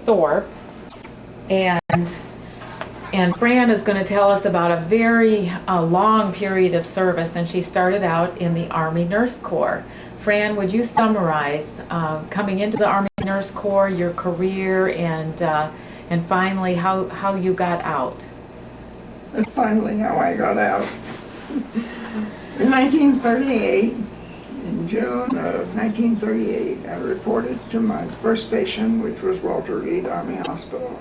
Thorp, and Fran is going to tell us about a very long period of service, and she started out in the Army Nurse Corps. Fran, would you summarize coming into the Army Nurse Corps, your career, and finally how you got out? And finally how I got out. In 1938, in June of 1938, I reported to my first station, which was Walter Reed Army Hospital.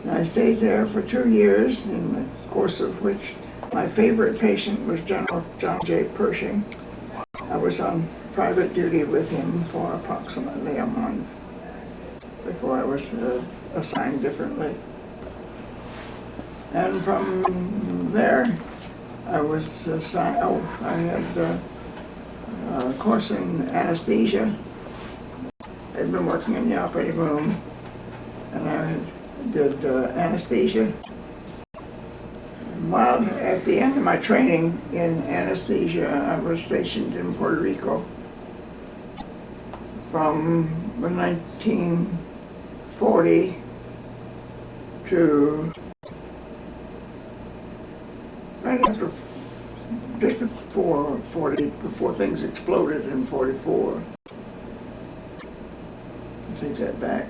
And I stayed there for 2 years, in the course of which my favorite patient was General John J. Pershing. I was on private duty with him for approximately a month before I was assigned differently. And from there, I was assigned, I had a course in anesthesia. I'd been working in the operating room, and I did anesthesia. And while at the end of my training in anesthesia, I was stationed in Puerto Rico from 1940 to right after, just before 40, before things exploded in 44. I take that back.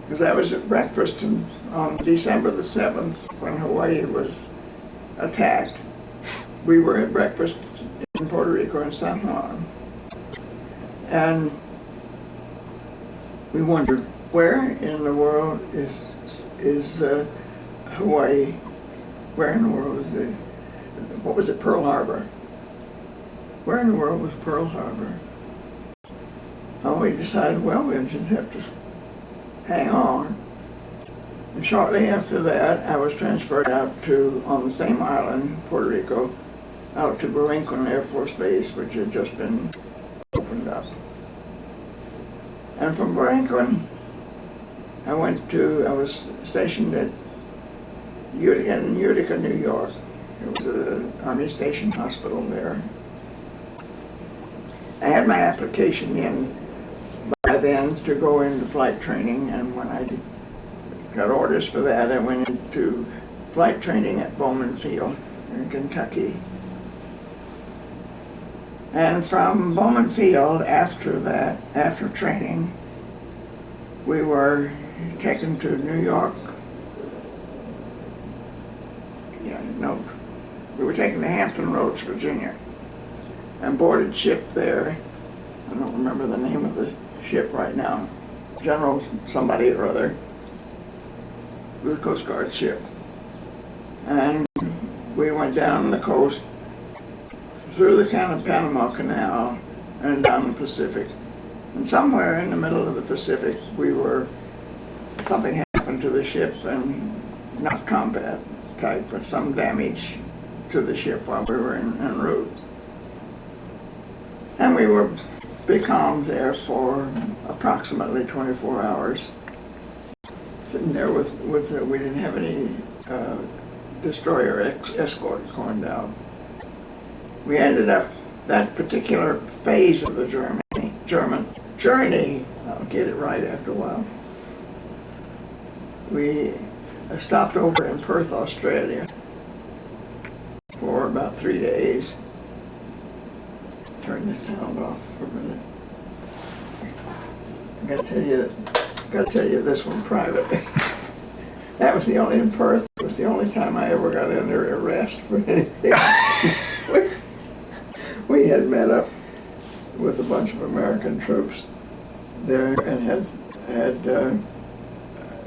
Because I was at breakfast on December the 7th when Hawaii was attacked. We were at breakfast in Puerto Rico and San Juan. And we wondered, where in the world is Hawaii? Where in the world is it? What was it, Pearl Harbor? Where in the world was Pearl Harbor? And we decided, well, we just have to hang on. And shortly after that, I was transferred out to, on the same island, Puerto Rico, out to Lincoln Air Force Base, which had just been opened up. And from Lincoln, I was stationed at in Utica, New York. It was an Army Station Hospital there. I had my application in by then to go into flight training, and when I got orders for that, I went into flight training at Bowman Field in Kentucky. And from Bowman Field, after training, we were taken to New York. We were taken to Hampton Roads, Virginia, and boarded ship there. I don't remember the name of the ship right now. General somebody or other. It was a Coast Guard ship. And we went down the coast, through the Panama Canal, and down the Pacific. And somewhere in the middle of the Pacific, something happened to the ship, and not combat type, but some damage to the ship while we were en route. And we were becalmed there for approximately 24 hours. Sitting there we didn't have any destroyer escort going down. We ended up, that particular phase of the German journey, I'll get it right after a while, we stopped over in Perth, Australia for about 3 days. Turn this sound off for a minute. I gotta tell you this one privately. That was the only, in Perth, it was the only time I ever got under arrest for anything. We had met up with a bunch of American troops there and had a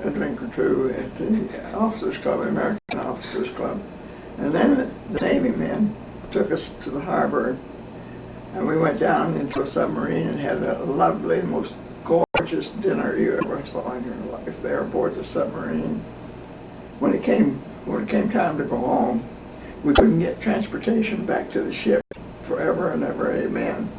drink or two at the Officers Club, American Officers Club. And then the Navy men took us to the harbor, and we went down into a submarine and had a lovely, most gorgeous dinner you ever saw in your life there aboard the submarine. When it came time to go home, we couldn't get transportation back to the ship forever and ever, amen.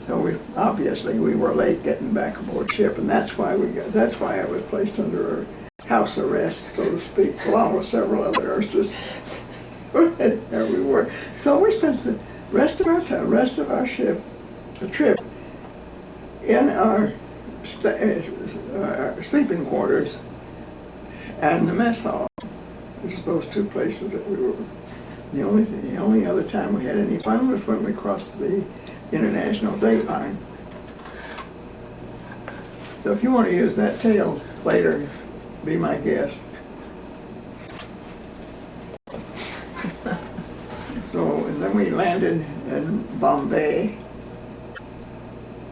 So obviously we were late getting back aboard ship, and that's why I was placed under house arrest, so to speak, along with several other nurses. There we were. So we spent the rest of our trip in our sleeping quarters and the mess hall. Just those two places that we were. The only other time we had any fun was when we crossed the international date line. So if you want to use that tale later, be my guest. So, and then we landed in Bombay,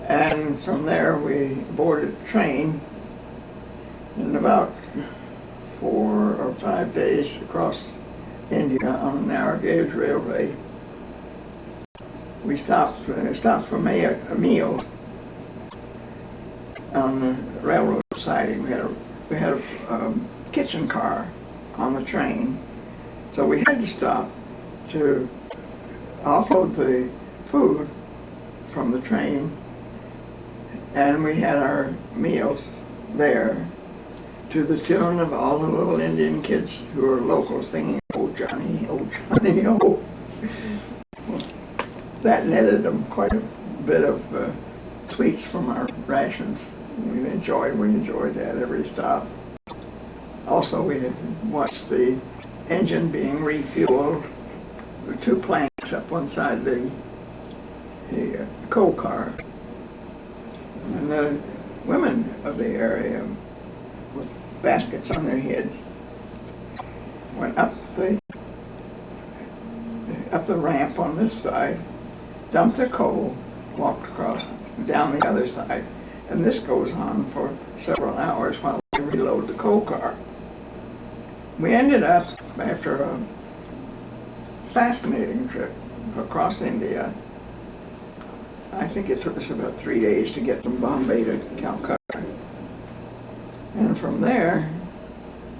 and from there we boarded a train, and about 4 or 5 days across India on a narrow gauge railway. We stopped for meals on the railroad siding. We had a kitchen car on the train, so we had to stop to offload the food from the train, and we had our meals there to the tune of all the little Indian kids who were locals singing, "Oh Johnny, oh Johnny, oh." Well, that netted them quite a bit of sweets from our rations. We enjoyed that every stop. Also, we had watched the engine being refueled with 2 planks up one side of the coal car. And the women of the area with baskets on their heads went up the ramp on this side, dumped their coal, walked across down the other side, and this goes on for several hours while we reload the coal car. We ended up, after a fascinating trip across India, I think it took us about 3 days to get from Bombay to Calcutta. And from there,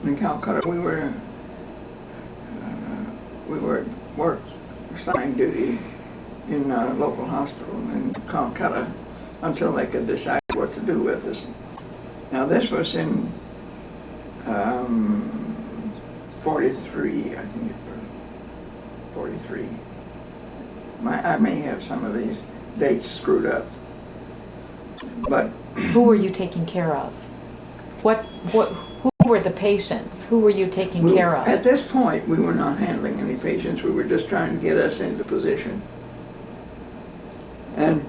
in Calcutta, we were assigned duty in a local hospital in Calcutta until they could decide what to do with us. Now this was in 43, I think it was 43. I may have some of these dates screwed up, but Who were you taking care of? Who were the patients? Who were you taking care of? At this point, we were not handling any patients. We were just trying to get us into position. And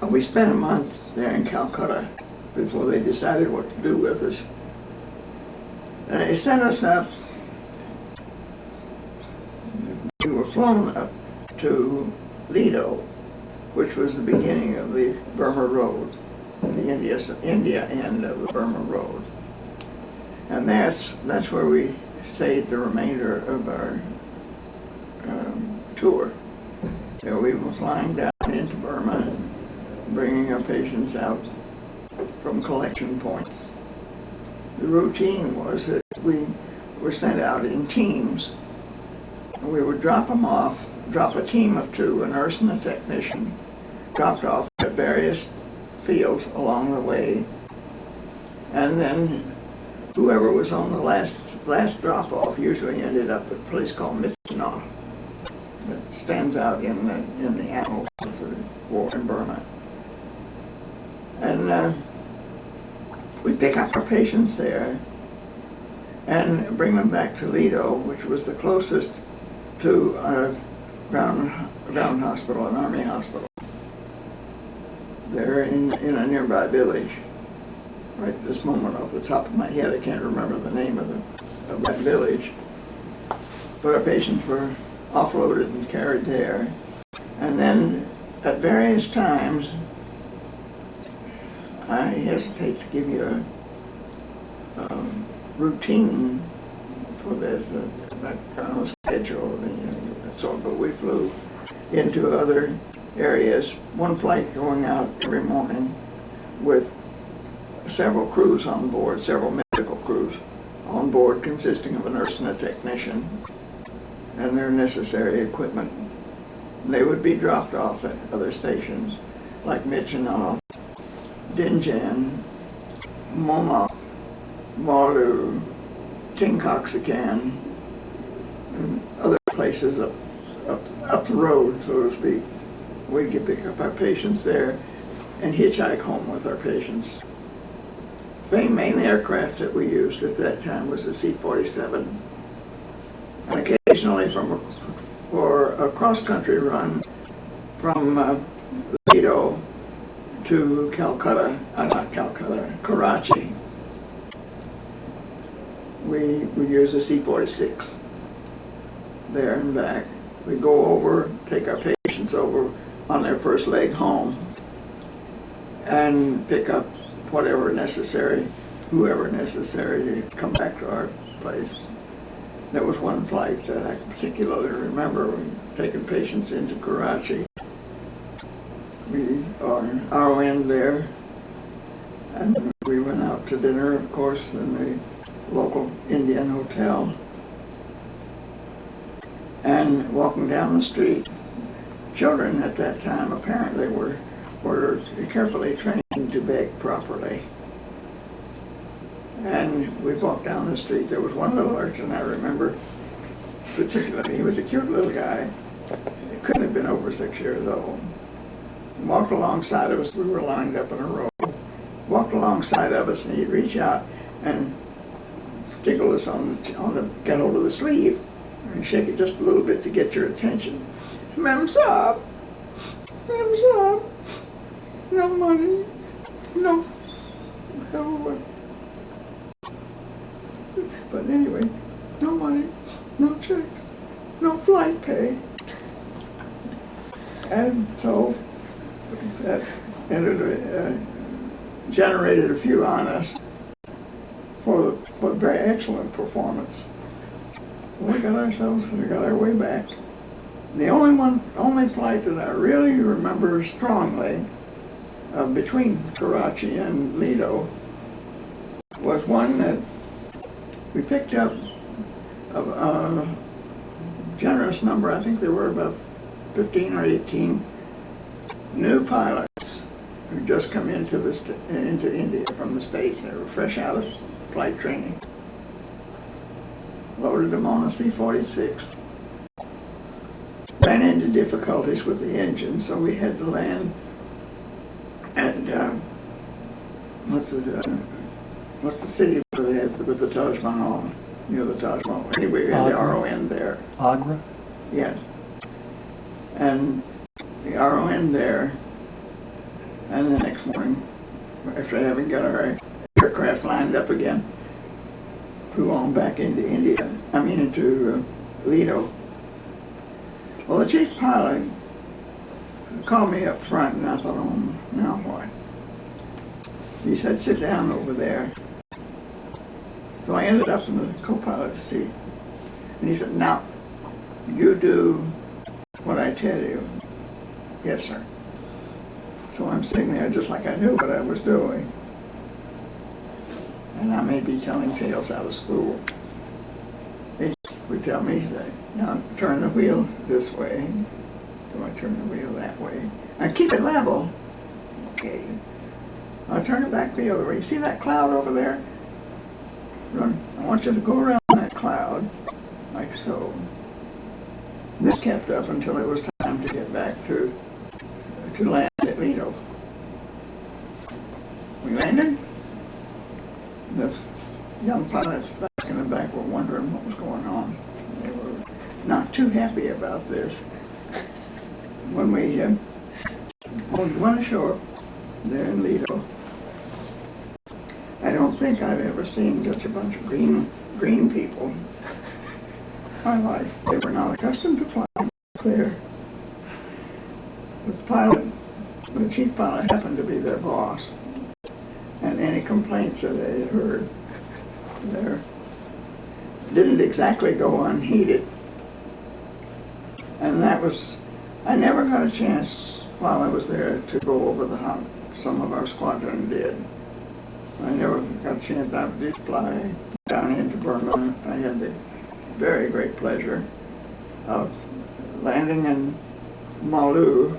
we spent a month there in Calcutta before they decided what to do with us. And they sent us up. We were flown up to Lido, which was the beginning of the Burma Road, the India end of the Burma Road. And that's where we stayed the remainder of our tour. So we were flying down into Burma, bringing our patients out from collection points. The routine was that we were sent out in teams, and we would drop a team of 2, a nurse and a technician, dropped off at various fields along the way, and then whoever was on the last drop-off usually ended up at a place called Mitchinah that stands out in the annals of the war in Burma. And we pick up our patients there and bring them back to Lido, which was the closest to a ground hospital, an army hospital. They're in a nearby village. Right at this moment, off the top of my head, I can't remember the name of that village. But our patients were offloaded and carried there. And then at various times, I hesitate to give you a routine for this, a kind of schedule, but we flew into other areas. One flight going out every morning with several crews on board, several medical crews on board, consisting of a nurse and a technician and their necessary equipment. And they would be dropped off at other stations like Mitchinah, Dinjan, Momak, Malu, Tinkoxican, and other places up the road, so to speak. We'd pick up our patients there, and hitchhike home with our patients. The main aircraft that we used at that time was the C-47. And occasionally for a cross-country run from Lido to Karachi, we would use the C-46 there and back. We'd go over, take our patients over on their first leg home and pick up whatever necessary, whoever necessary, to come back to our place. There was one flight that I particularly remember, taking patients into Karachi. We are RON there, and we went out to dinner, of course, in the local Indian hotel. And walking down the street, children at that time apparently were carefully trained to beg properly. And we walked down the street. There was one little urchin I remember particularly. He was a cute little guy. He couldn't have been over 6 years old. He walked alongside of us. We were lined up in a row. Walked alongside of us, and he'd reach out and tickle us get hold of the sleeve and shake it just a little bit to get your attention. Ma'am Saab, no money, no. But anyway, no money, no checks, no flight pay. And so that generated a few on us for a very excellent performance. We got our way back. The only flight that I really remember strongly between Karachi and Lido was one that we picked up a generous number. I think there were about 15 or 18 new pilots who just come into India from the States. They were fresh out of flight training. Loaded them on a C-46. Ran into difficulties with the engine, so we had to land at what's the city with the Taj Mahal, near the Taj Mahal. Anyway, we had the RON there. Agra? Yes. And the RON there, and the next morning, after having got our aircraft lined up again, flew on back into into Lido. Well, the chief pilot called me up front, and I thought, oh, now what? He said, sit down over there. So I ended up in the co-pilot's seat. And he said, now, you do what I tell you. Yes, sir. So I'm sitting there just like I knew what I was doing. And I may be telling tales out of school. He would tell me, say, now turn the wheel this way. So I turn the wheel that way. And keep it level. Okay. I'll turn it back the other way. You see that cloud over there? Run. I want you to go around that cloud, like so. This kept up until it was time to get back to land at Lido. We landed. The young pilots back in the back were wondering what was going on. They were not too happy about this. When we went ashore there in Lido, I don't think I've ever seen such a bunch of green people in my life. They were not accustomed to flying clear. The chief pilot happened to be their boss, and any complaints that they had heard there didn't exactly go unheeded. And I never got a chance while I was there to go over the hump. Some of our squadron did. I never got a chance. I did fly down into Burma. I had the very great pleasure of landing in Malu,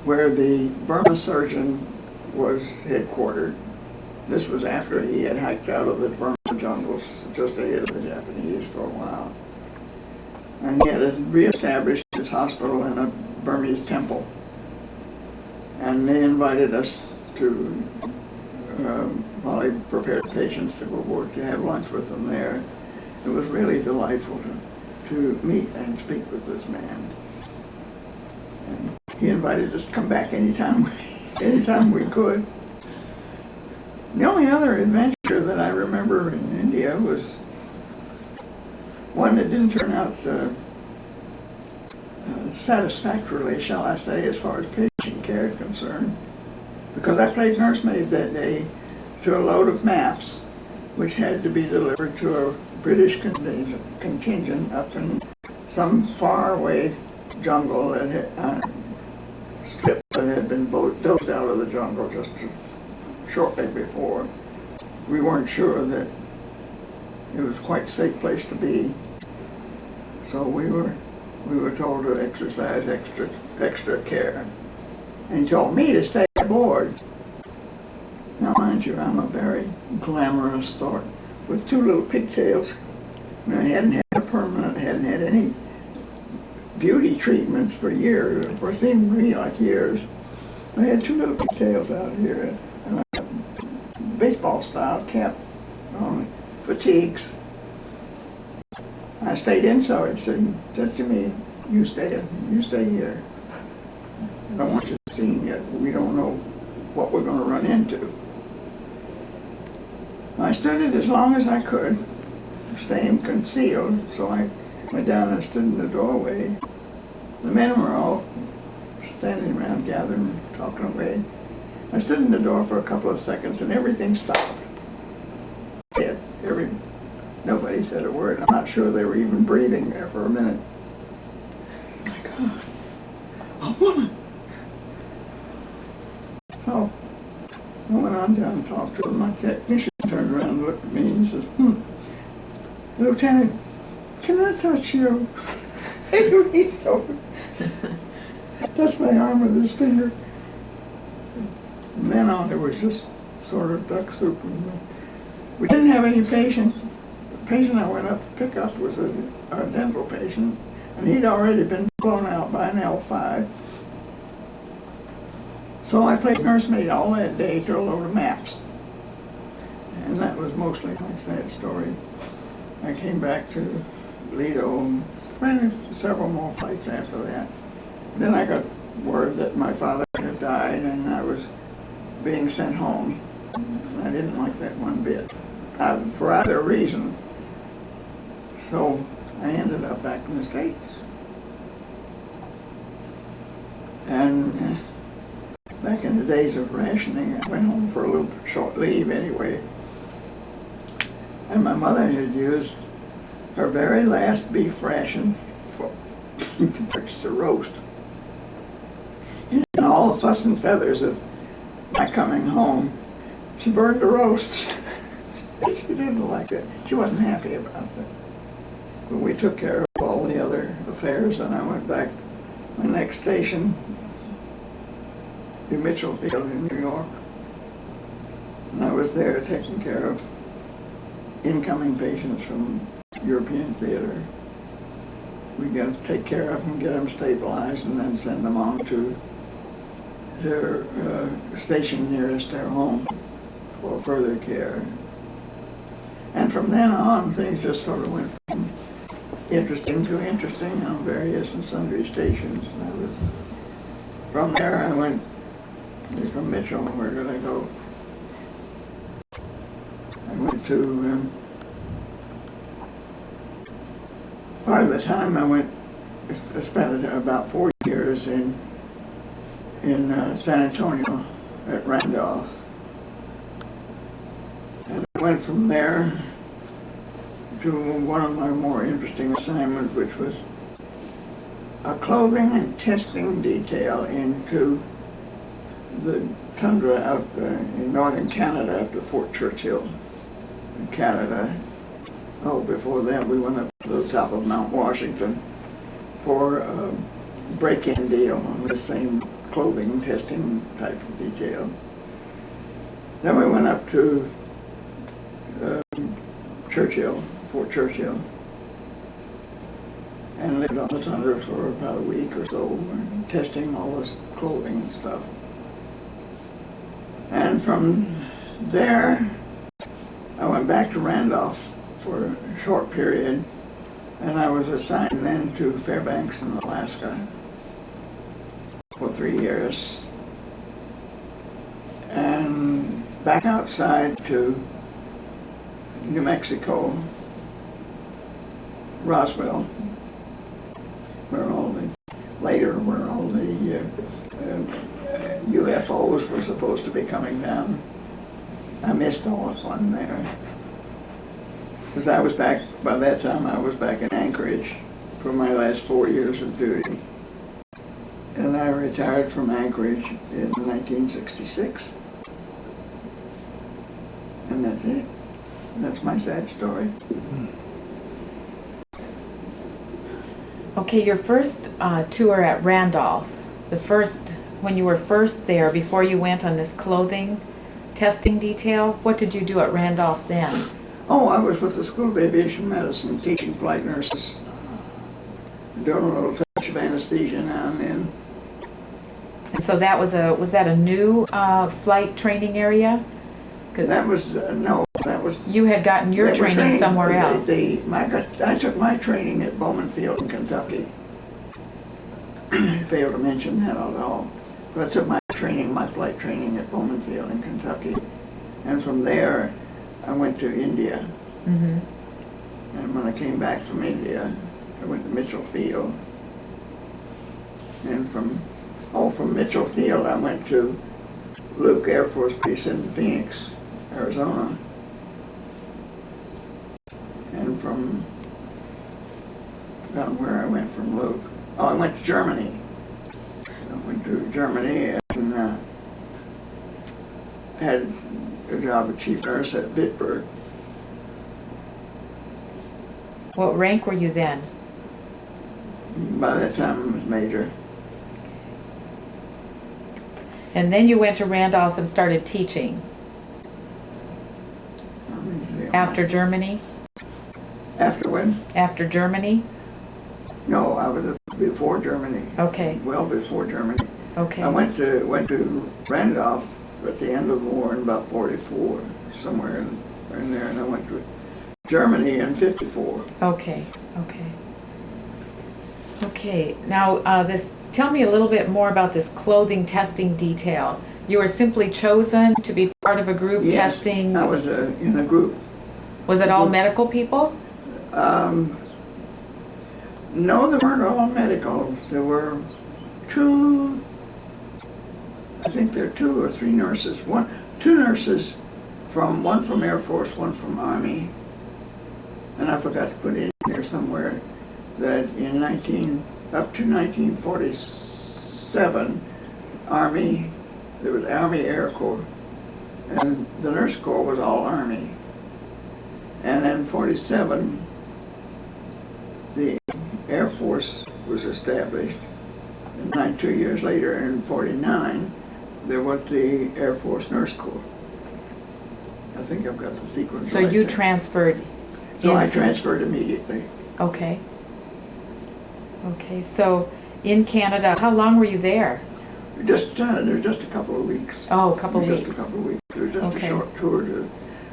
where the Burma surgeon was headquartered. This was after he had hiked out of the Burma jungles just ahead of the Japanese for a while. And he had reestablished his hospital in a Burmese temple. And they invited us to, while they prepared patients to go work, to have lunch with them there. It was really delightful to meet and speak with this man. And he invited us to come back anytime we could. The only other adventure that I remember in India was one that didn't turn out satisfactorily, shall I say, as far as patient care is concerned, because I played nursemaid that day to a load of maps which had to be delivered to a British contingent up in some faraway jungle that had strip that had been dozed out of the jungle just shortly before. We weren't sure that it was quite a safe place to be, so we were told to exercise extra care. And he told me to stay aboard. Now, mind you, I'm a very glamorous Thorp with two little pigtails. And I hadn't hadn't had any beauty treatments for years, or it seemed to me like years. I had two little pigtails out here, and a baseball style cap on, fatigues. I stayed inside, so he said to me, you stay here. I don't want you seeing yet. We don't know what we're going to run into. I stood it as long as I could, staying concealed, so I went down and stood in the doorway. The men were all standing around gathering, talking away. I stood in the door for a couple of seconds and everything stopped. Nobody said a word. I'm not sure they were even breathing there for a minute. My God, a woman! So I went on down and talked to her. My technician turned around and looked at me and says, Lieutenant, can I touch you? He reached over, touched my arm with his finger. From then on, it was just sort of duck soup. We didn't have any patients. The patient I went up to pick up was a dental patient, and he'd already been blown out by an L5. So I played nursemaid all that day to a load of maps. And that was mostly my sad story. I came back to Lido and ran several more flights after that. Then I got word that my father had died and I was being sent home. I didn't like that one bit, for either reason. So I ended up back in the States. And back in the days of rationing, I went home for a little short leave anyway. And my mother had used her very last beef ration to purchase a roast. And in all the fuss and feathers of my coming home, she burned the roast. She didn't like it. She wasn't happy about it. But we took care of all the other affairs, and I went back my next station to Mitchell Field in New York. And I was there taking care of incoming patients from European theater. We got to take care of them, get them stabilized, and then send them on to their station nearest their home for further care. And from then on, things just sort of went from interesting to interesting on various and sundry stations. From there, I went from Mitchell. Where did I go? I went to part of the time I spent about 4 years in San Antonio at Randolph. And I went from there to one of my more interesting assignments, which was a clothing and testing detail into the tundra out in northern Canada up to Fort Churchill in Canada. Oh, before that we went up to the top of Mount Washington for a break-in deal on the same clothing testing type of detail. Then we went up to Churchill, Fort Churchill, and lived on the tundra for about a week or so, testing all this clothing and stuff. And from there, I went back to Randolph for a short period, and I was assigned then to Fairbanks in Alaska for 3 years. And back outside to New Mexico, Roswell, where later all the UFOs were supposed to be coming down. I missed all the fun there. Because I was back, by that time I was back in Anchorage for my last 4 years of duty. And I retired from Anchorage in 1966. And that's it. That's my sad story. Okay, your first tour at Randolph, when you were first there, before you went on this clothing testing detail, what did you do at Randolph then? Oh, I was with the School of Aviation Medicine teaching flight nurses. Doing a little touch of anesthesia now and then. And so that was that a new flight training area? That was, no, that was... You had gotten your training somewhere else. I took my training at Bowman Field in Kentucky. I failed to mention that at all. But I took my flight training at Bowman Field in Kentucky. And from there, I went to India. Mm-hmm. And when I came back from India, I went to Mitchell Field. And from Mitchell Field, I went to Luke Air Force Base in Phoenix, Arizona. And from, I forgot where I went from Luke. Oh, I went to Germany. I went to Germany and had a job as chief nurse at Bitburg. What rank were you then? By that time, I was major. And then you went to Randolph and started teaching. After Germany? After when? After Germany? No, I was before Germany. Okay. Well before Germany. Okay. I went to Randolph at the end of the war in about 44, somewhere in there, and I went to Germany in 54. Okay. Now, tell me a little bit more about this clothing testing detail. You were simply chosen to be part of a group testing? I was in a group. Was it all medical people? No, they weren't all medical. There were two, I think there are 2 or 3 nurses. 2 nurses, one from Air Force, one from Army. And I forgot to put in here somewhere that up to 1947, Army, there was Army Air Corps, and the Nurse Corps was all Army. And in 47, the Air Force was established. And 2 years later, in 49, there was the Air Force Nurse Corps. I think I've got the sequence So right you there. transferred So I transferred immediately. Okay. So in Canada, how long were you there? There was just a couple of weeks. Oh, a couple Just weeks. a couple of weeks. There was just Okay. a short tour to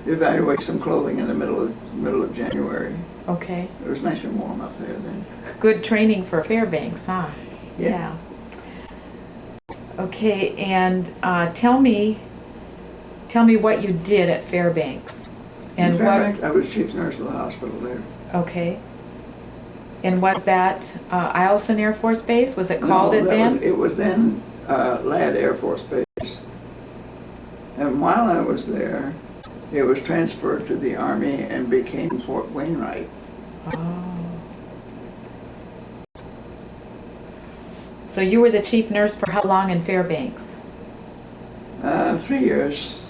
evaluate some clothing in the middle of January. Okay. It was nice and warm up there then. Good training for Fairbanks, huh? Yeah. Okay, and tell me what you did at Fairbanks. And In Fairbanks, I was chief nurse of the hospital there. Okay. And was that Eielson Air Force Base? Was it called it then? It was then Ladd Air Force Base. And while I was there, it was transferred to the Army and became Fort Wainwright. Oh. So you were the chief nurse for how long in Fairbanks? 3 years.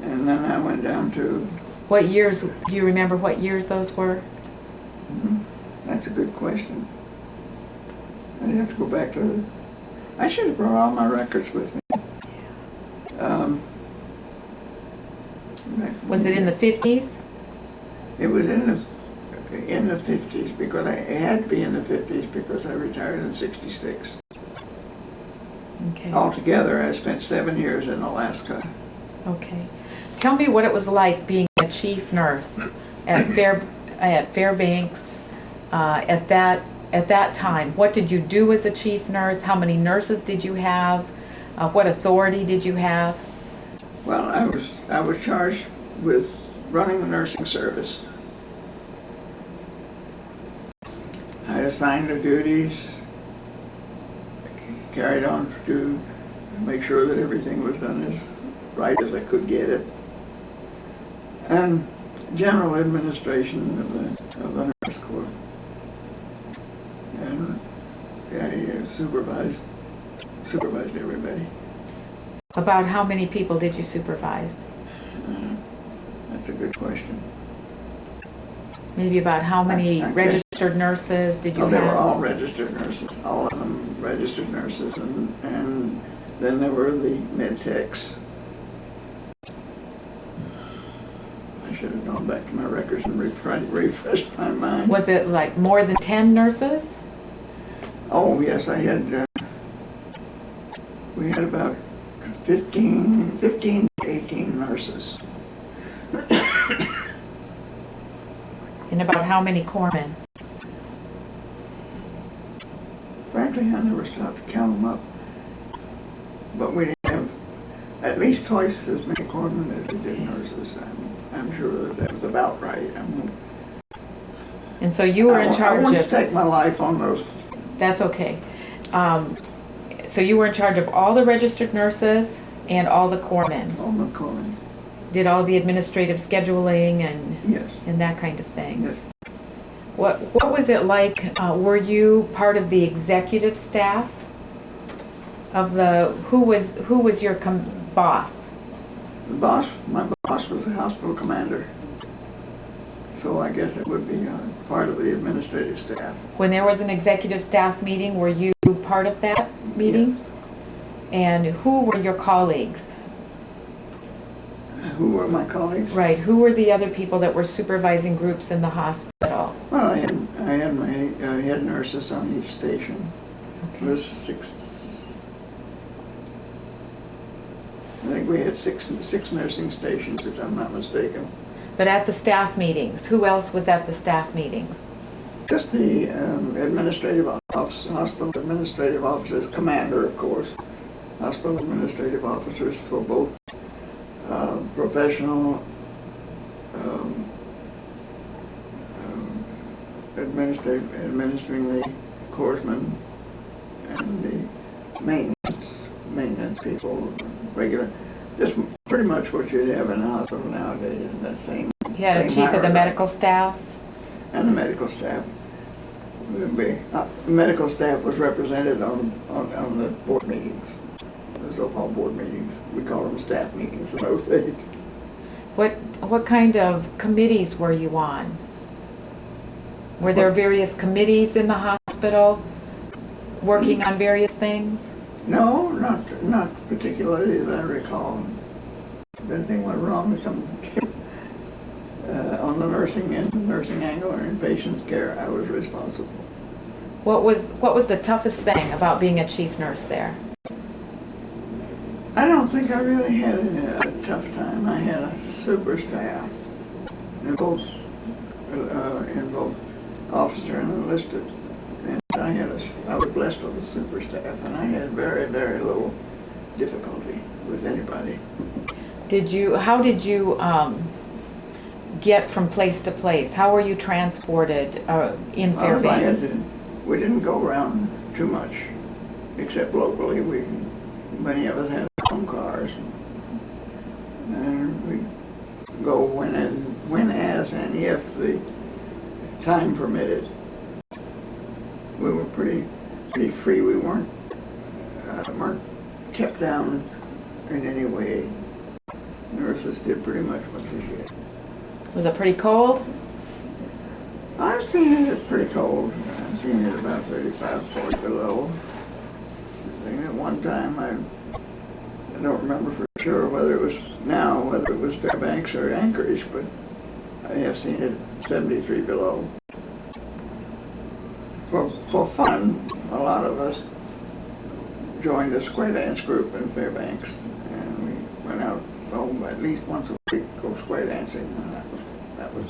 And then I went down to... What years, do you remember what years those were? That's a good question. I'd have to go back to... I should have brought all my records with me. Was it in the 50s? It was in the 50s, because it had to be in the 50s because I retired in 66. Okay. Altogether, I spent 7 years in Alaska. Okay. Tell me what it was like being a chief nurse at Fairbanks at that time. What did you do as a chief nurse? How many nurses did you have? What authority did you have? Well, I was charged with running the nursing service. I assigned the duties, carried on to make sure that everything was done as right as I could get it, and general administration of the nurse corps. And I supervised everybody. About how many people did you supervise? That's a good question. Maybe about how many I guess- registered nurses did you Oh, have? they were all registered nurses, all of them registered nurses, and then there were the med techs. I should have gone back to my records and refreshed my mind. Was it like more than 10 nurses? Oh, yes, we had about 15 to 18 nurses. And about how many corpsmen? Frankly, I never stopped to count them up. But we didn't have at least twice as many corpsmen as we did nurses. I'm sure that was about right. And so you were in I charge wouldn't of... stake my life on those. That's okay. So you were in charge of all the registered nurses and all the corpsmen? All the corpsmen. Did all the administrative scheduling Yes. and that kind of thing? Yes. What was it like? Were you part of the executive staff of who was your boss? My boss was the hospital commander. So I guess it would be part of the administrative staff. When there was an executive staff meeting, were you part of that meeting? Yes. And who were your colleagues? Who were my colleagues? Right, who were the other people that were supervising groups in the hospital? Well, I had my head nurses on each station. There was six. I think we had six nursing stations, if I'm not mistaken. But at the staff meetings, who else was at the staff meetings? Just the administrative office, hospital administrative officers, commander, of course, hospital administrative officers for both professional administering the corpsmen and the maintenance people, regular, just pretty much what you'd have in a hospital nowadays, that same. You had a same chief of the hierarchy. medical staff? And the medical staff. The medical staff was represented on the board meetings, the so-called board meetings. We call them staff meetings in those days. What kind of committees were you on? Were there various committees in the hospital working on various things? No, not particularly that I recall. If anything went wrong, on the nursing end, nursing angle, or in patient's care, I was responsible. What was the toughest thing about being a chief nurse there? I don't think I really had a tough time. I had a super staff in both officer and enlisted, and I was blessed with a super staff, and I had very, very little difficulty with anybody. How did you get from place to place? How were you transported in Well, Fairbanks? we didn't go around too much, except locally. Many of us had home cars, and we'd go when, as, and if the time permitted. We were pretty free. We weren't kept down in any way. Nurses did pretty much what they did. Was it pretty cold? I've seen it pretty cold. I've seen it about 35, 40 below. I think at one time, I don't remember for sure whether it was Fairbanks or Anchorage, but I have seen it 73 below. For fun, a lot of us joined a square dance group in Fairbanks, and we went out at least once a week, go square dancing, and that was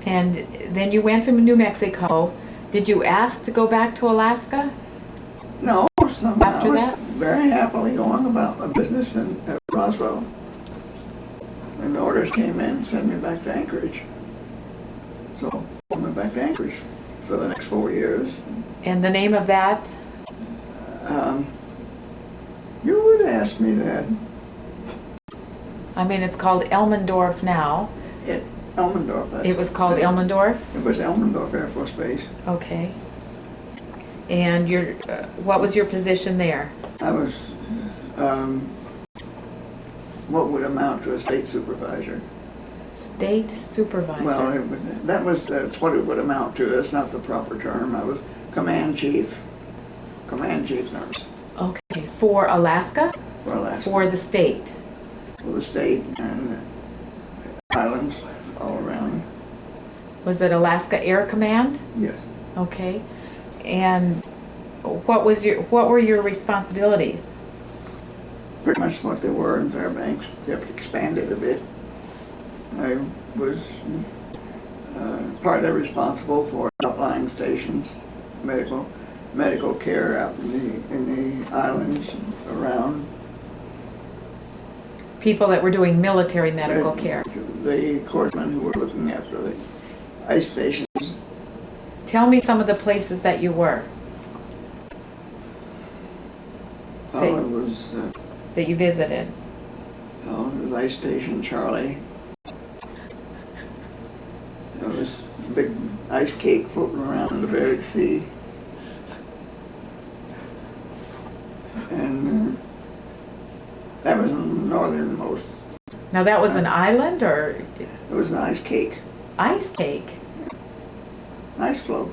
And then you went to New Mexico. Did you ask to go back to Alaska? No, somehow After I was that? very happily going about my business in Roswell. And the orders came in and sent me back to Anchorage. So I went back to Anchorage for the next 4 years. And the name of that? You would ask me that. I mean, it's called Elmendorf now. Elmendorf. It was called Elmendorf? It was Elmendorf Air Force Base. Okay. And what was your position there? I was what would amount to a state supervisor. State supervisor. Well, that's what it would amount to. That's not the proper term. I was command chief nurse Okay, for Alaska? for Alaska. For the state? For the state and islands all around. Was it Alaska Air Command? Yes. Okay. And what were your responsibilities? Pretty much what they were in Fairbanks. They have expanded a bit. I was partly responsible for outlying stations, medical care out in the islands around. People that were doing military medical care. The corpsmen who were looking after the ice stations. Tell me some of the places that you were, Well, it was that you visited. Ice Station Charlie. There was a big ice cake floating around in the Bering Sea. And that was the northernmost. Now that was an island or It was an ice cake, ice cake? ice floe.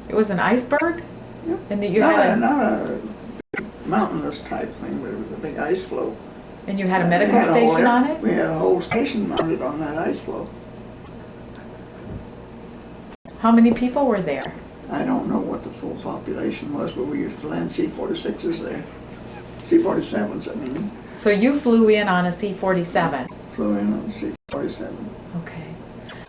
It was an iceberg? Yep. And that you Not had a mountainous type thing, but it was a big ice floe. and you had a We medical had a whole station on it? We had a whole station mounted on that ice floe. How many people were there? I don't know what the full population was, but we used to land C-46s there. C-47s, I mean. So you flew in on a C-47? Flew in on C-47. Okay.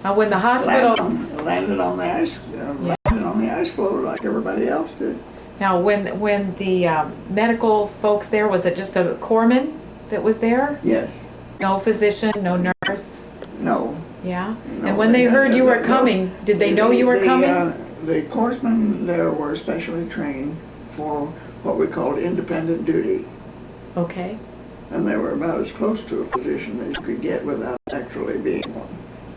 Now when the hospital, Landed on the ice, landed on the ice floe like everybody else did. now when the medical folks there, was it just a corpsman that was there? Yes. No physician, no nurse? No. Yeah? No, And when they heard you were no, coming, did they know you were coming? The corpsmen there were specially trained for what we called independent duty. Okay. And they were about as close to a physician as you could get without actually being one.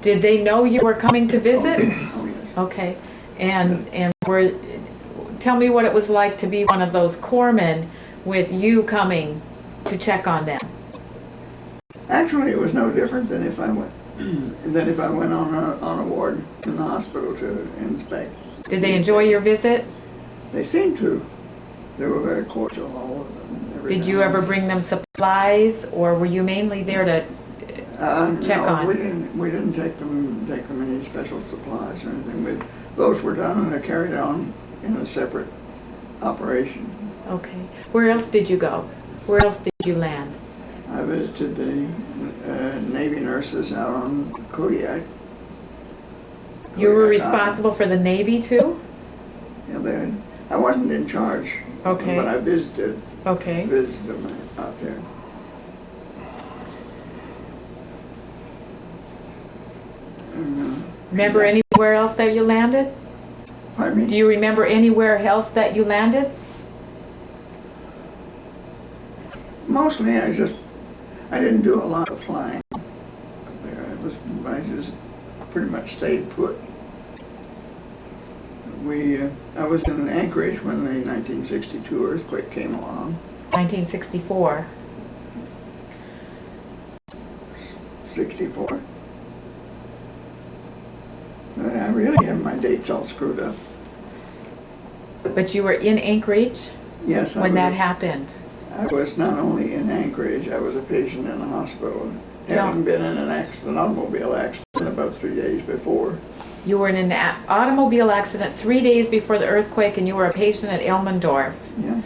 Did they know you were coming to visit? Oh, yes. Okay. And tell me what it was like to be one of those corpsmen with you coming to check on them. Actually, it was no different than if I went on a ward in the hospital to inspect. Did they enjoy your visit? They seemed to. They were very cordial, all of them. Did you ever bring them supplies, or were you mainly there to check no, on? We didn't take them any special supplies or anything. Those were done and carried on in a separate operation. Okay. Where else did you go? Where else did you land? I visited the Navy nurses out on Kodiak. You were Kodiak Island. responsible for the Navy too? Yeah, I wasn't in charge. Okay. But I visited Okay. them out there. And, Remember anywhere else that you landed? pardon me? Do you remember anywhere else that you landed? Mostly I didn't do a lot of flying up there. I just pretty much stayed put. I was in Anchorage when the 1962 earthquake came along. 1964. 64. I really have my dates all screwed up. But you were in Anchorage Yes, when that happened. I was not only in Anchorage, I was a patient in a hospital, Yeah. having been in an automobile accident about 3 days before. You were in an automobile accident 3 days before the earthquake, and you were a patient at Elmendorf. Yeah.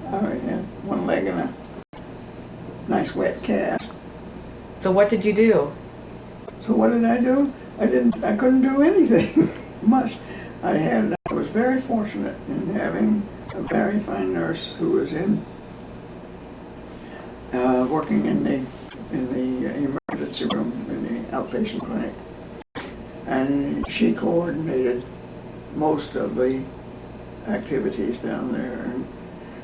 I had one leg in a nice wet cast. So what did you do? So what did I do? I couldn't do anything much. I was very fortunate in having a very fine nurse who was working in the emergency room in the outpatient clinic, and she coordinated most of the activities down there. And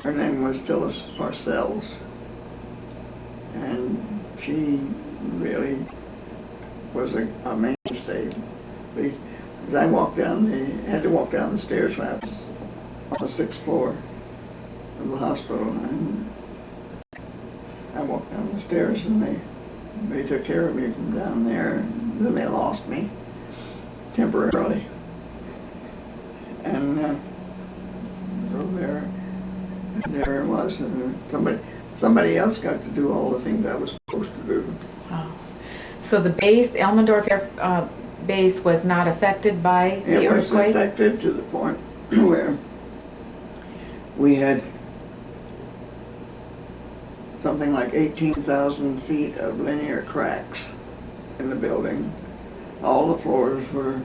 her name was Phyllis Parcells, and she really was a mainstay. I had to walk down the stairs when I was on the 6th floor of the hospital, and I walked down the stairs, and they took care of me from down there, and then they lost me temporarily. And so there it was, and somebody else got to do all the things I was supposed to do. Oh. So the base, Elmendorf Air Base, was not affected by the earthquake? It was affected to the point where we had something like 18,000 feet of linear cracks in the building. All the floors were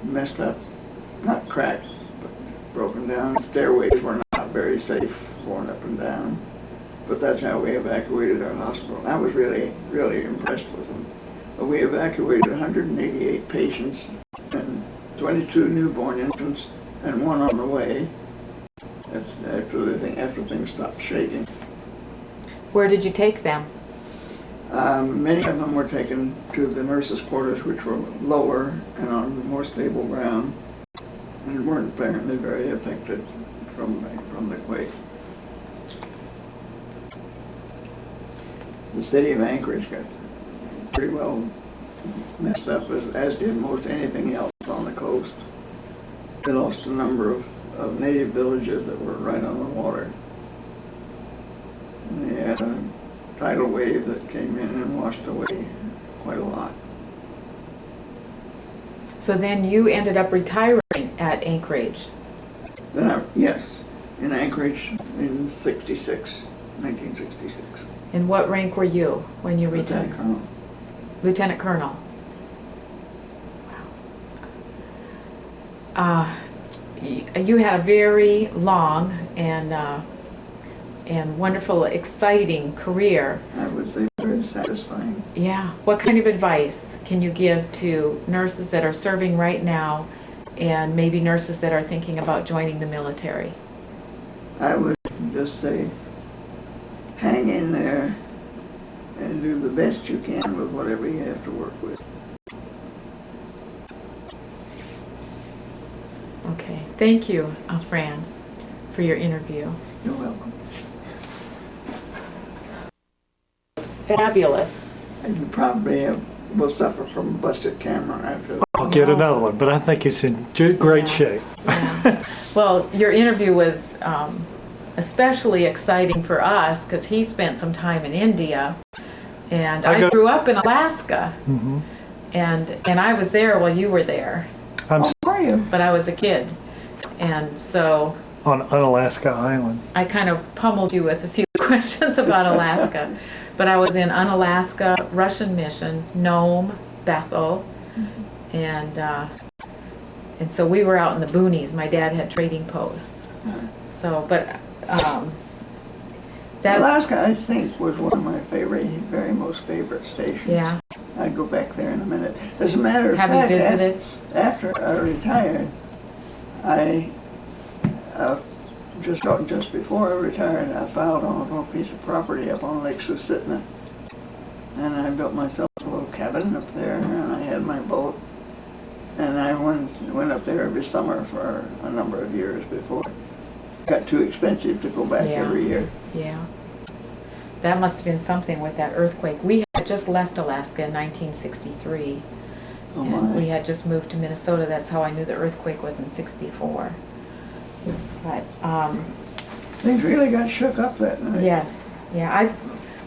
messed up, not cracked, but broken down. Stairways were not very safe going up and down, but that's how we evacuated our hospital. I was really, really impressed with them. But we evacuated 188 patients and 22 newborn infants and one on the way. That's after things stopped shaking. Where did you take them? Many of them were taken to the nurses' quarters, which were lower and on more stable ground, and weren't apparently very affected from the quake. The city of Anchorage got pretty well messed up, as did most anything else on the coast. They lost a number of native villages that were right on the water. And they had a tidal wave that came in and washed away quite a lot. So then you ended up retiring at Anchorage. Yes, in Anchorage in 1966. And what rank were you when you retired? Lieutenant Colonel. Lieutenant Colonel. Wow. You had a very long and wonderful, exciting career. I would say very satisfying. Yeah. What kind of advice can you give to nurses that are serving right now, and maybe nurses that are thinking about joining the military? I would just say, hang in there and do the best you can with whatever you have to work with. Okay. Thank you, Fran, for your interview. You're welcome. It's fabulous. And you probably will suffer from a busted camera after that. I'll get another one, but I think it's in great shape. Yeah. Well, your interview was especially exciting for us because he spent some time in India, and I grew up in Alaska, and I was there while you were there, How are you? but I was a kid, and so on Unalaska Island. I kind of pummeled you with a few questions about Alaska. But I was in Unalaska, Russian Mission, Nome, Bethel, and so we were out in the boonies. My dad had trading posts. So, but that Alaska, I think, was one of my very most favorite stations. Yeah. I'd go back there in a minute. As a matter of Have fact, you visited? After I retired, I just before I retired, I filed on a little piece of property up on Lake Susitna, and I built myself a little cabin up there, and I had my boat, and I went up there every summer for a number of years before it got too expensive to go back every year. Yeah. That must have been something with that earthquake. We had just left Alaska in 1963. Oh And my. we had just moved to Minnesota. That's how I knew the earthquake was in 64. But Things really got shook up that night. yes, yeah.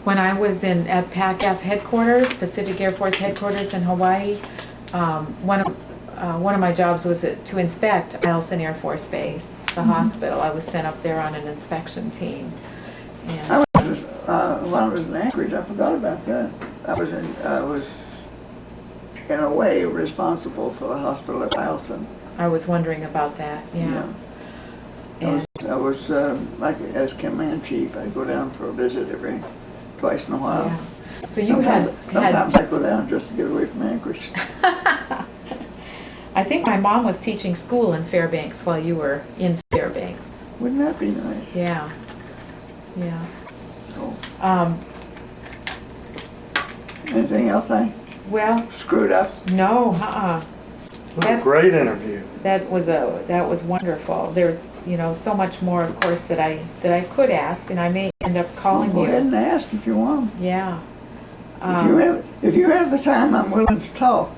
When I was at PACF headquarters, Pacific Air Force headquarters in Hawaii, one of my jobs was to inspect Eielson Air Force Base, the hospital. I was sent up there on an inspection team. And When I was in Anchorage, I forgot about that. I was in a way responsible for the hospital at Eielson. I was wondering about that, yeah. And I was like as command chief. I go down for a visit twice in a while. yeah. So you Sometimes I go down just to get away from Anchorage. I think my mom was teaching school in Fairbanks while you were in Fairbanks. Wouldn't that be nice? Yeah, yeah. Oh. Anything else I Well, screwed up? no, It was a great interview. That was wonderful. There's, so much more, of course, that I could ask, and I may end up calling Go ahead you. and ask if you want. Yeah. If you have the time, I'm willing to talk.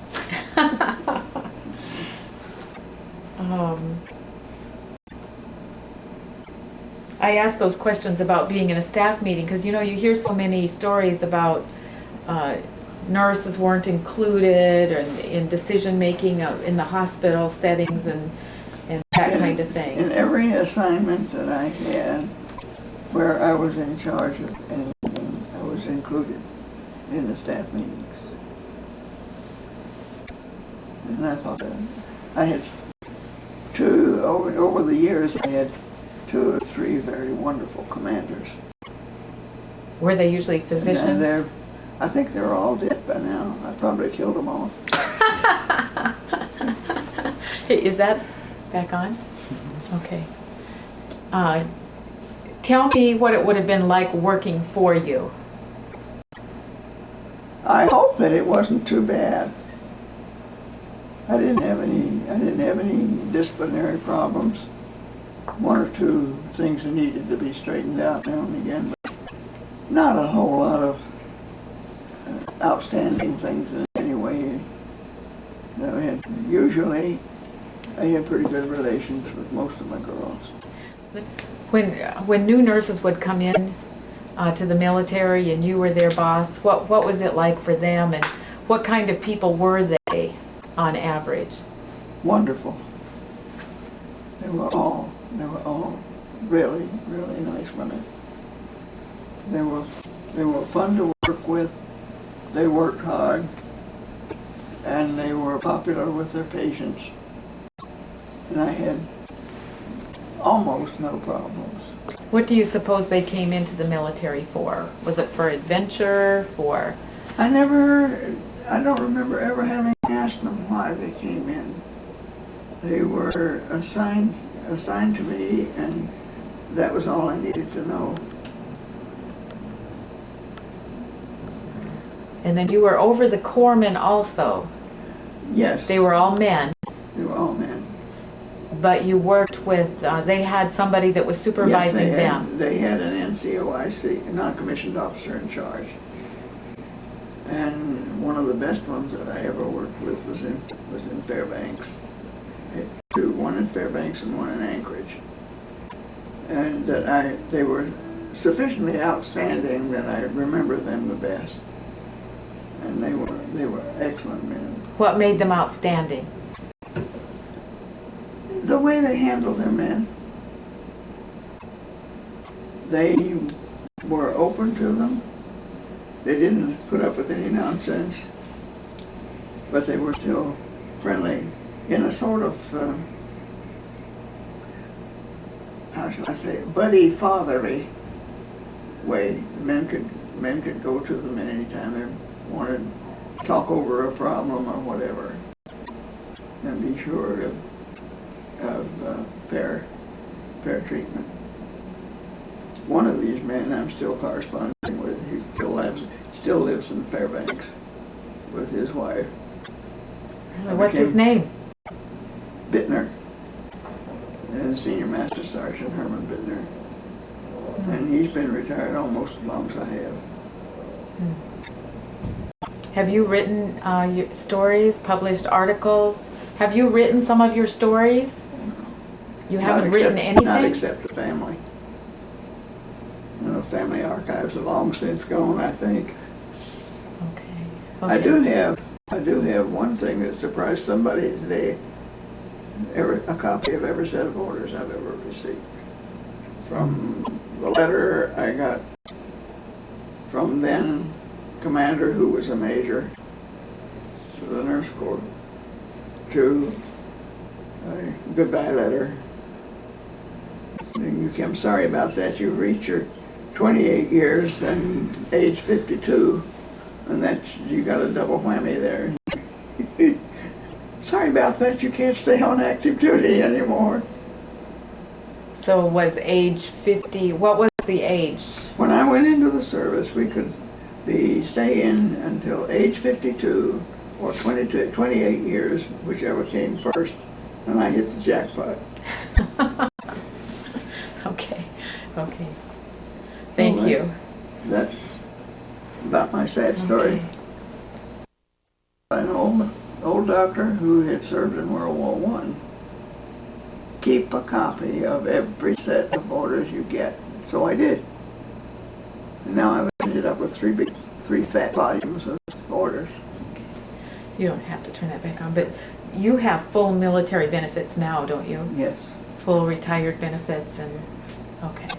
I asked those questions about being in a staff meeting because you hear so many stories about nurses weren't included in decision making in the hospital settings and that kind of thing. In every assignment that I had where I was in charge of anything, I was included in the staff meetings. And I thought I had over the years, I had 2 or 3 very wonderful commanders. Were they usually physicians? And I think they're all dead by now. I probably killed them all. Hey, is that back on? Okay. Tell me what it would have been like working for you. I hope that it wasn't too bad. I didn't have any disciplinary problems. 1 or 2 things that needed to be straightened out now and again, but not a whole lot of outstanding things in any way. Usually, I had pretty good relations with most of my girls. When new nurses would come in to the military and you were their boss, what was it like for them, and what kind of people were they on average? Wonderful. They were all really, really nice women. They were fun to work with. They worked hard, and they were popular with their patients. And I had almost no problems. What do you suppose they came into the military for? Was it for adventure, for... I don't remember ever having asked them why they came in. They were assigned to me, and that was all I needed to know. And then you were over the corpsmen also. Yes. They were all men, They were all men. but you worked with, they had somebody that was supervising them. They had an NCOIC, a non-commissioned officer in charge. And one of the best ones that I ever worked with was in Fairbanks. I had 2, one in Fairbanks and one in Anchorage. And they were sufficiently outstanding that I remember them the best. And they were excellent men. What made them outstanding? The way they handled their men. They were open to them. They didn't put up with any nonsense, but they were still friendly in a sort of, how shall I say, buddy fatherly way. Men could go to them at any time they wanted to talk over a problem or whatever, and be sure of fair treatment. One of these men I'm still corresponding with. He still lives in Fairbanks with his wife. What's his name? Bittner, and Senior Master Sergeant Herman Bittner. And he's been retired almost as long as I have. Have you written your stories, published articles? Have you written some of your stories? You haven't written anything? Not except the family. family archives are long since gone, I think. Okay. I do have one thing that surprised somebody today. A copy of every set of orders I've ever received. From the letter I got from then commander, who was a major to the nurse corps, to a goodbye letter. I'm sorry about that. You reached your 28 years and age 52, and you got a double whammy there. Sorry about that. You can't stay on active duty anymore. So was age 50, what was the age? When I went into the service, we could stay in until age 52 or 28 years, whichever came first, and I hit the jackpot. Okay, okay. Thank you. That's about my sad story. Okay. An old doctor who had served in World War I. Keep a copy of every set of orders you get. So I did. And now I've ended up with three fat volumes of orders. You don't have to turn that back on, but you have full military benefits now, don't you? Yes. Full retired benefits and, okay.